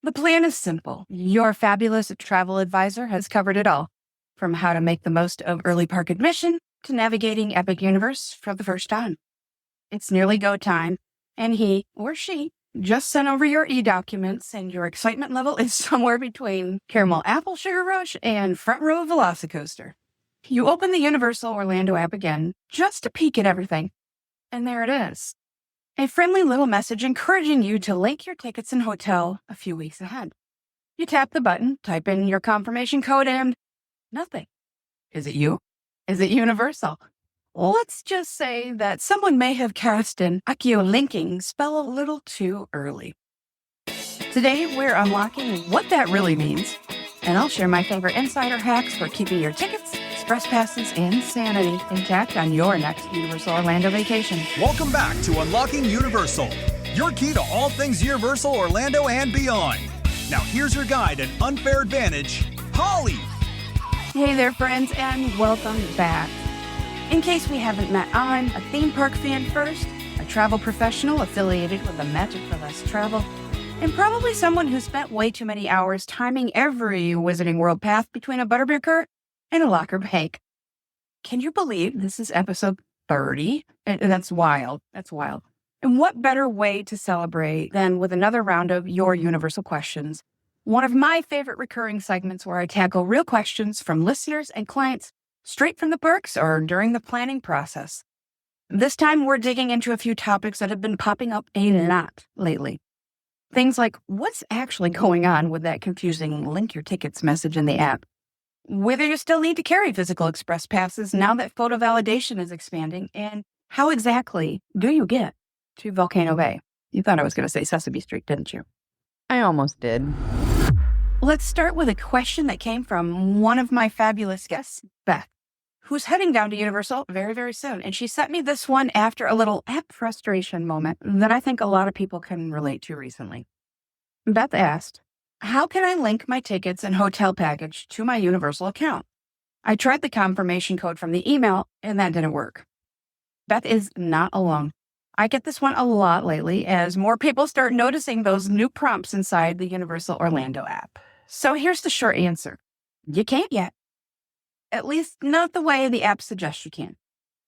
The plan is simple. Your fabulous travel advisor has covered it all, from how to make the most of early park admission to navigating Epic Universe for the first time. It's nearly go time, and he or she just sent over your e-documents, and your excitement level is somewhere between caramel apple sugar rush and front row Velocicoaster. You open the Universal Orlando app again just to peek at everything, and there it is. A friendly little message encouraging you to link your tickets and hotel a few weeks ahead. You tap the button, type in your confirmation code, and nothing. Is it you? Is it Universal? Let's just say that someone may have cast an Accio linking spell a little too early. Today, we're unlocking what that really means, and I'll share my favorite insider hacks for keeping your tickets, express passes, and sanity intact on your next Universal Orlando vacation. Welcome back to Unlocking Universal, your key to all things Universal Orlando and beyond. Now here's your guide and unfair advantage, Holly. Hey there, friends, and welcome back. In case we haven't met, I'm a theme park fan first, a travel professional affiliated with the Magic for Less Travel, and probably someone who spent way too many hours timing every Wizarding World path between a butterbeer cart and a locker bake. Can you believe this is episode 30? And that's wild. That's wild. And what better way to celebrate than with another round of Your Universal Questions, one of my favorite recurring segments where I tackle real questions from listeners and clients straight from the parks or during the planning process. This time, we're digging into a few topics that have been popping up a lot lately. Things like what's actually going on with that confusing link your tickets message in the app, whether you still need to carry physical express passes now that photo validation is expanding, and how exactly do you get to Volcano Bay? You thought I was going to say Sesame Street, didn't you? I almost did. Let's start with a question that came from one of my fabulous guests, Beth, who's heading down to Universal very, very soon. And she sent me this one after a little app frustration moment that I think a lot of people can relate to recently. Beth asked, how can I link my tickets and hotel package to my Universal account? I tried the confirmation code from the email, and that didn't work. Beth is not alone. I get this one a lot lately as more people start noticing those new prompts inside the Universal Orlando app. So here's the short answer. You can't yet. At least not the way the app suggests you can.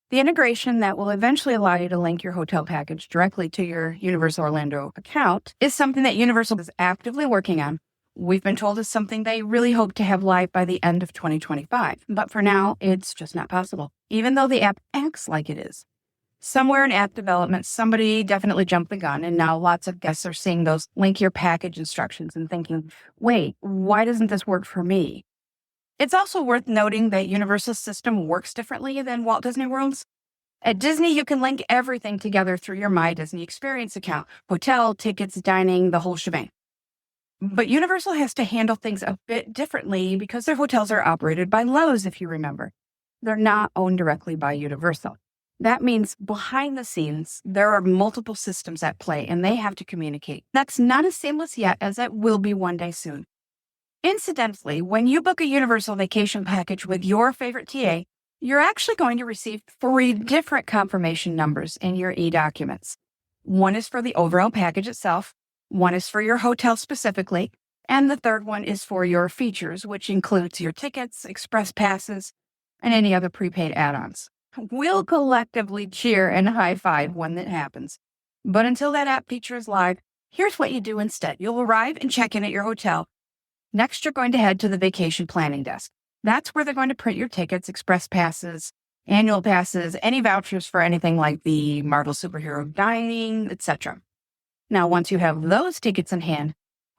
The integration that will eventually allow you to link your hotel package directly to your Universal Orlando account is something that Universal is actively working on. We've been told it's something they really hope to have live by the end of 2025. But for now, it's just not possible, even though the app acts like it is. Somewhere in app development, somebody definitely jumped the gun, and now lots of guests are seeing those link your package instructions and thinking, wait, why doesn't this work for me? It's also worth noting that Universal's system works differently than Walt Disney World's. At Disney, you can link everything together through your My Disney Experience account, hotel, tickets, dining, the whole shebang. But Universal has to handle things a bit differently because their hotels are operated by Loews, if you remember. They're not owned directly by Universal. That means behind the scenes, there are multiple systems at play and they have to communicate. That's not as seamless yet as it will be one day soon. Incidentally, when you book a Universal vacation package with your favorite TA, you're actually going to receive 3 different confirmation numbers in your e-documents. One is for the overall package itself, one is for your hotel specifically, and the third one is for your features, which includes your tickets, express passes, and any other prepaid add-ons. We'll collectively cheer and high-five when that happens. But until that app feature is live, here's what you do instead. You'll arrive and check in at your hotel. Next, you're going to head to the vacation planning desk. That's where they're going to print your tickets, express passes, annual passes, any vouchers for anything like the Marvel Superhero Dining, etc. Now, once you have those tickets in hand,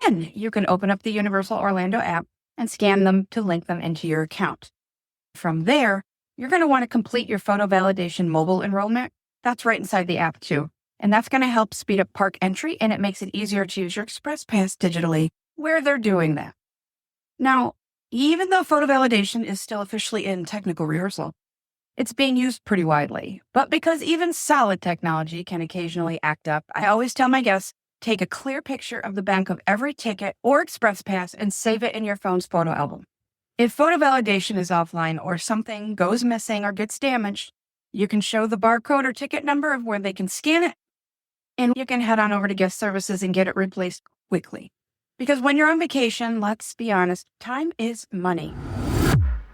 then you can open up the Universal Orlando app and scan them to link them into your account. From there, you're going to want to complete your photo validation mobile enrollment. That's right inside the app too. And that's going to help speed up park entry, and it makes it easier to use your express pass digitally where they're doing that. Now, even though photo validation is still officially in technical rehearsal, it's being used pretty widely. But because even solid technology can occasionally act up, I always tell my guests, take a clear picture of the back of every ticket or express pass and save it in your phone's photo album. If photo validation is offline or something goes missing or gets damaged, you can show the barcode or ticket number of where they can scan it, and you can head on over to guest services and get it replaced quickly. Because when you're on vacation, let's be honest, time is money.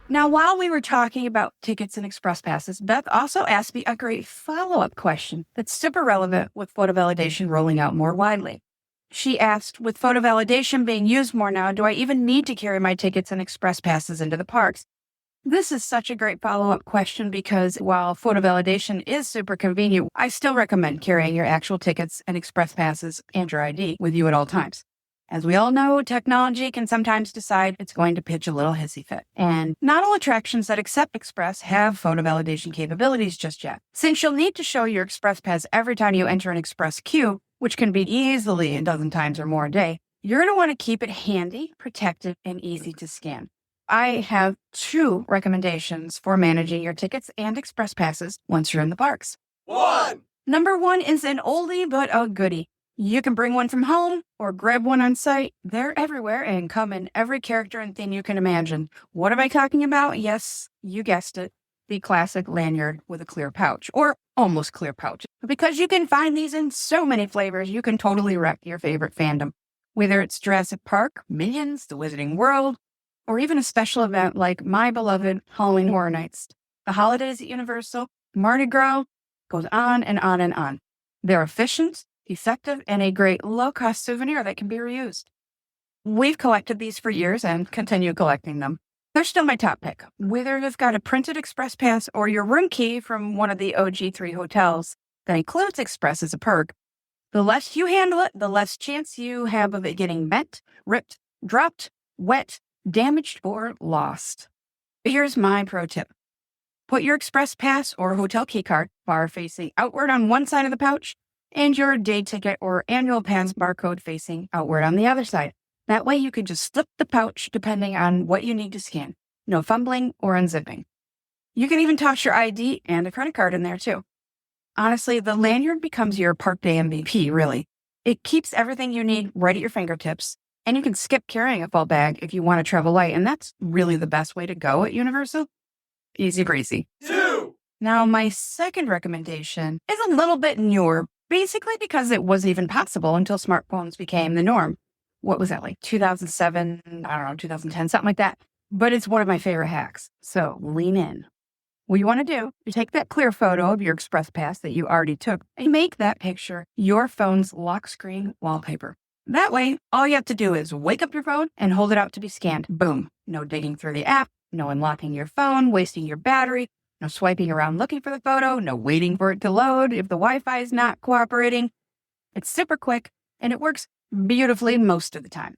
Now, while we were talking about tickets and express passes, Beth also asked me a great follow-up question that's super relevant with photo validation rolling out more widely. She asked, with photo validation being used more now, do I even need to carry my tickets and express passes into the parks? This is such a great follow-up question because while photo validation is super convenient, I still recommend carrying your actual tickets and express passes and your ID with you at all times. As we all know, technology can sometimes decide it's going to pitch a little hissy fit. And not all attractions that accept Express have photo validation capabilities just yet. Since you'll need to show your Express Pass every time you enter an Express queue, which can be easily a dozen times or more a day, you're going to want to keep it handy, protected, and easy to scan. I have 2 recommendations for managing your tickets and Express Passes once you're in the parks. 1. Number 1 is an oldie but a goodie. You can bring one from home or grab one on site. They're everywhere and come in every character and theme you can imagine. What am I talking about? Yes, you guessed it. The classic lanyard with a clear pouch, or almost clear pouch. Because you can find these in so many flavors, you can totally wreck your favorite fandom. Whether it's Jurassic Park, Minions, The Wizarding World, or even a special event like my beloved Halloween Horror Nights. The holidays at Universal, Mardi Gras, goes on and on and on. They're efficient, effective, and a great low-cost souvenir that can be reused. We've collected these for years and continue collecting them. They're still my top pick. Whether you've got a printed Express Pass or your room key from one of the OG3 hotels that includes Express as a perk, the less you handle it, the less chance you have of it getting bent, ripped, dropped, wet, damaged, or lost. Here's my pro tip. Put your Express Pass or hotel key card bar facing outward on one side of the pouch and your day ticket or annual pass barcode facing outward on the other side. That way you can just slip the pouch depending on what you need to scan. No fumbling or unzipping. You can even toss your ID and a credit card in there too. Honestly, the lanyard becomes your park day MVP, really. It keeps everything you need right at your fingertips, and you can skip carrying a full bag if you want to travel light, and that's really the best way to go at Universal. Easy breezy. 2. Now, my second recommendation is a little bit newer, basically because it wasn't even possible until smartphones became the norm. What was that, like 2007, 2010, something like that. But it's one of my favorite hacks, so lean in. What you want to do is take that clear photo of your Express Pass that you already took and make that picture your phone's lock screen wallpaper. That way, all you have to do is wake up your phone and hold it out to be scanned. Boom. No digging through the app, no unlocking your phone, wasting your battery, no swiping around looking for the photo, no waiting for it to load if the Wi-Fi is not cooperating. It's super quick and it works beautifully most of the time.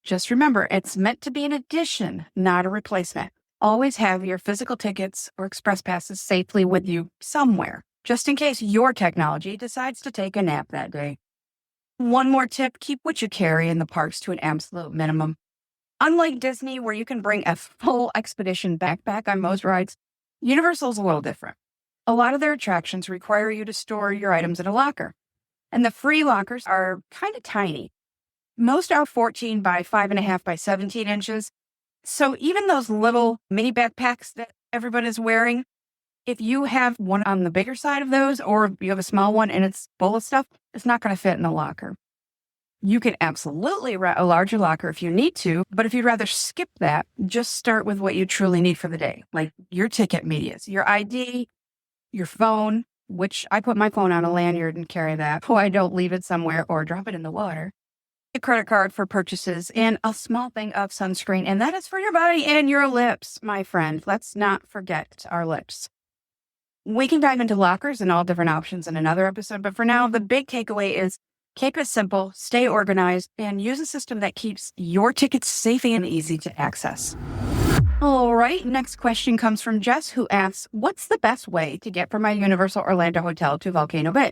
Just remember, it's meant to be an addition, not a replacement. Always have your physical tickets or Express Passes safely with you somewhere, just in case your technology decides to take a nap that day. One more tip, keep what you carry in the parks to an absolute minimum. Unlike Disney, where you can bring a full expedition backpack on most rides, Universal's a little different. A lot of their attractions require you to store your items in a locker, and the free lockers are kind of tiny. Most are 14 by 5.5 by 17 inches. So even those little mini backpacks that everybody's wearing, if you have one on the bigger side of those, or you have a small one and it's full of stuff, it's not going to fit in the locker. You can absolutely rent a larger locker if you need to, but if you'd rather skip that, just start with what you truly need for the day, like your ticket medias, your ID, your phone, which I put my phone on a lanyard and carry that so I don't leave it somewhere or drop it in the water. A credit card for purchases, and a small thing of sunscreen, and that is for your body and your lips, my friend. Let's not forget our lips. We can dive into lockers and all different options in another episode, but for now, the big takeaway is keep it simple, stay organized, and use a system that keeps your tickets safe and easy to access. All right, next question comes from Jess, who asks, what's the best way to get from my Universal Orlando hotel to Volcano Bay?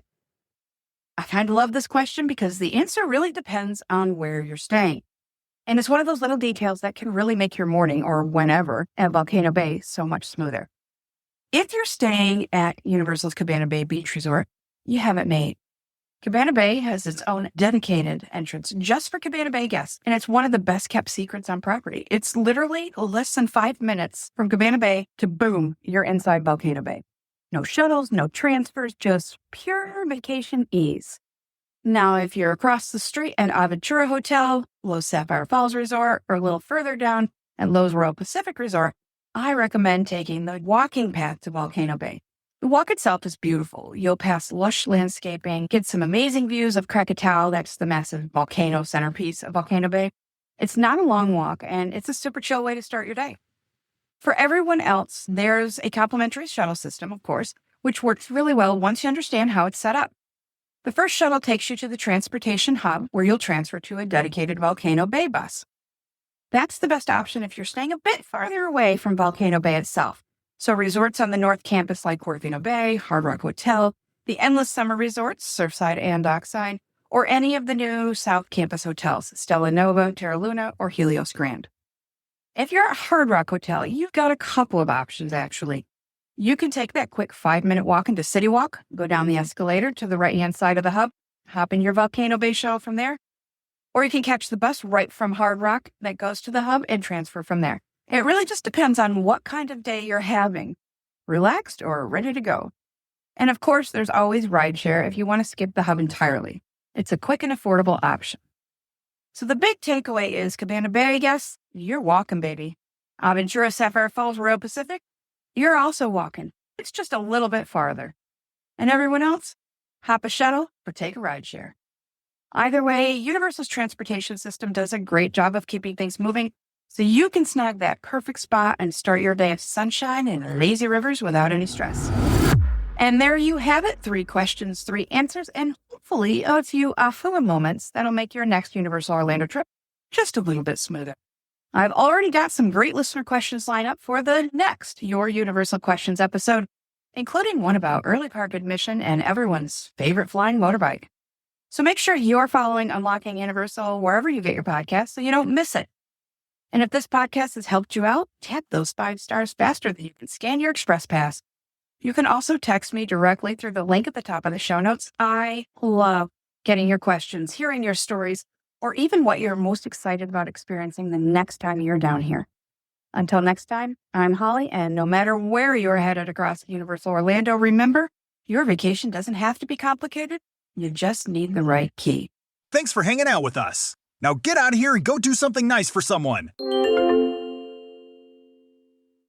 I kind of love this question because the answer really depends on where you're staying. And it's one of those little details that can really make your morning or whenever at Volcano Bay so much smoother. If you're staying at Universal's Cabana Bay Beach Resort, you have it made. Cabana Bay has its own dedicated entrance just for Cabana Bay guests, and it's one of the best kept secrets on property. It's literally less than 5 minutes from Cabana Bay to boom, you're inside Volcano Bay. No shuttles, no transfers, just pure vacation ease. Now, if you're across the street at Aventura Hotel, Los Sapphire Falls Resort, or a little further down at Lowe's Royal Pacific Resort, I recommend taking the walking path to Volcano Bay. The walk itself is beautiful. You'll pass lush landscaping, get some amazing views of Krakatoa, that's the massive volcano centerpiece of Volcano Bay. It's not a long walk, and it's a super chill way to start your day. For everyone else, there's a complimentary shuttle system, of course, which works really well once you understand how it's set up. The first shuttle takes you to the transportation hub, where you'll transfer to a dedicated Volcano Bay bus. That's the best option if you're staying a bit farther away from Volcano Bay itself. So resorts on the North Campus like Corvino Bay, Hard Rock Hotel, the Endless Summer Resorts, Surfside and Dockside, or any of the new South Campus hotels, Stella Nova, Terra Luna, or Helios Grand. If you're at Hard Rock Hotel, you've got a couple of options, actually. You can take that quick 5-minute walk into City Walk, go down the escalator to the right-hand side of the hub, hop in your Volcano Bay shuttle from there, or you can catch the bus right from Hard Rock that goes to the hub and transfer from there. It really just depends on what kind of day you're having, relaxed or ready to go. And of course, there's always rideshare if you want to skip the hub entirely. It's a quick and affordable option. So the big takeaway is Cabana Bay, guests, you're walking, baby. Aventura Sapphire Falls Royal Pacific, you're also walking. It's just a little bit farther. And everyone else, hop a shuttle or take a rideshare. Either way, Universal's transportation system does a great job of keeping things moving, so you can snag that perfect spot and start your day of sunshine and lazy rivers without any stress. And there you have it, 3 questions, 3 answers, and hopefully a few aha moments that'll make your next Universal Orlando trip just a little bit smoother. I've already got some great listener questions lined up for the next Your Universal Questions episode, including one about early park admission and everyone's favorite flying motorbike. So make sure you're following Unlocking Universal wherever you get your podcasts so you don't miss it. And if this podcast has helped you out, tap those 5 stars faster than you can scan your Express Pass. You can also text me directly through the link at the top of the show notes. I love getting your questions, hearing your stories, or even what you're most excited about experiencing the next time you're down here. Until next time, I'm Holly, and no matter where you're headed across Universal Orlando, remember, your vacation doesn't have to be complicated. You just need the right key. Thanks for hanging out with us. Now get out of here and go do something nice for someone.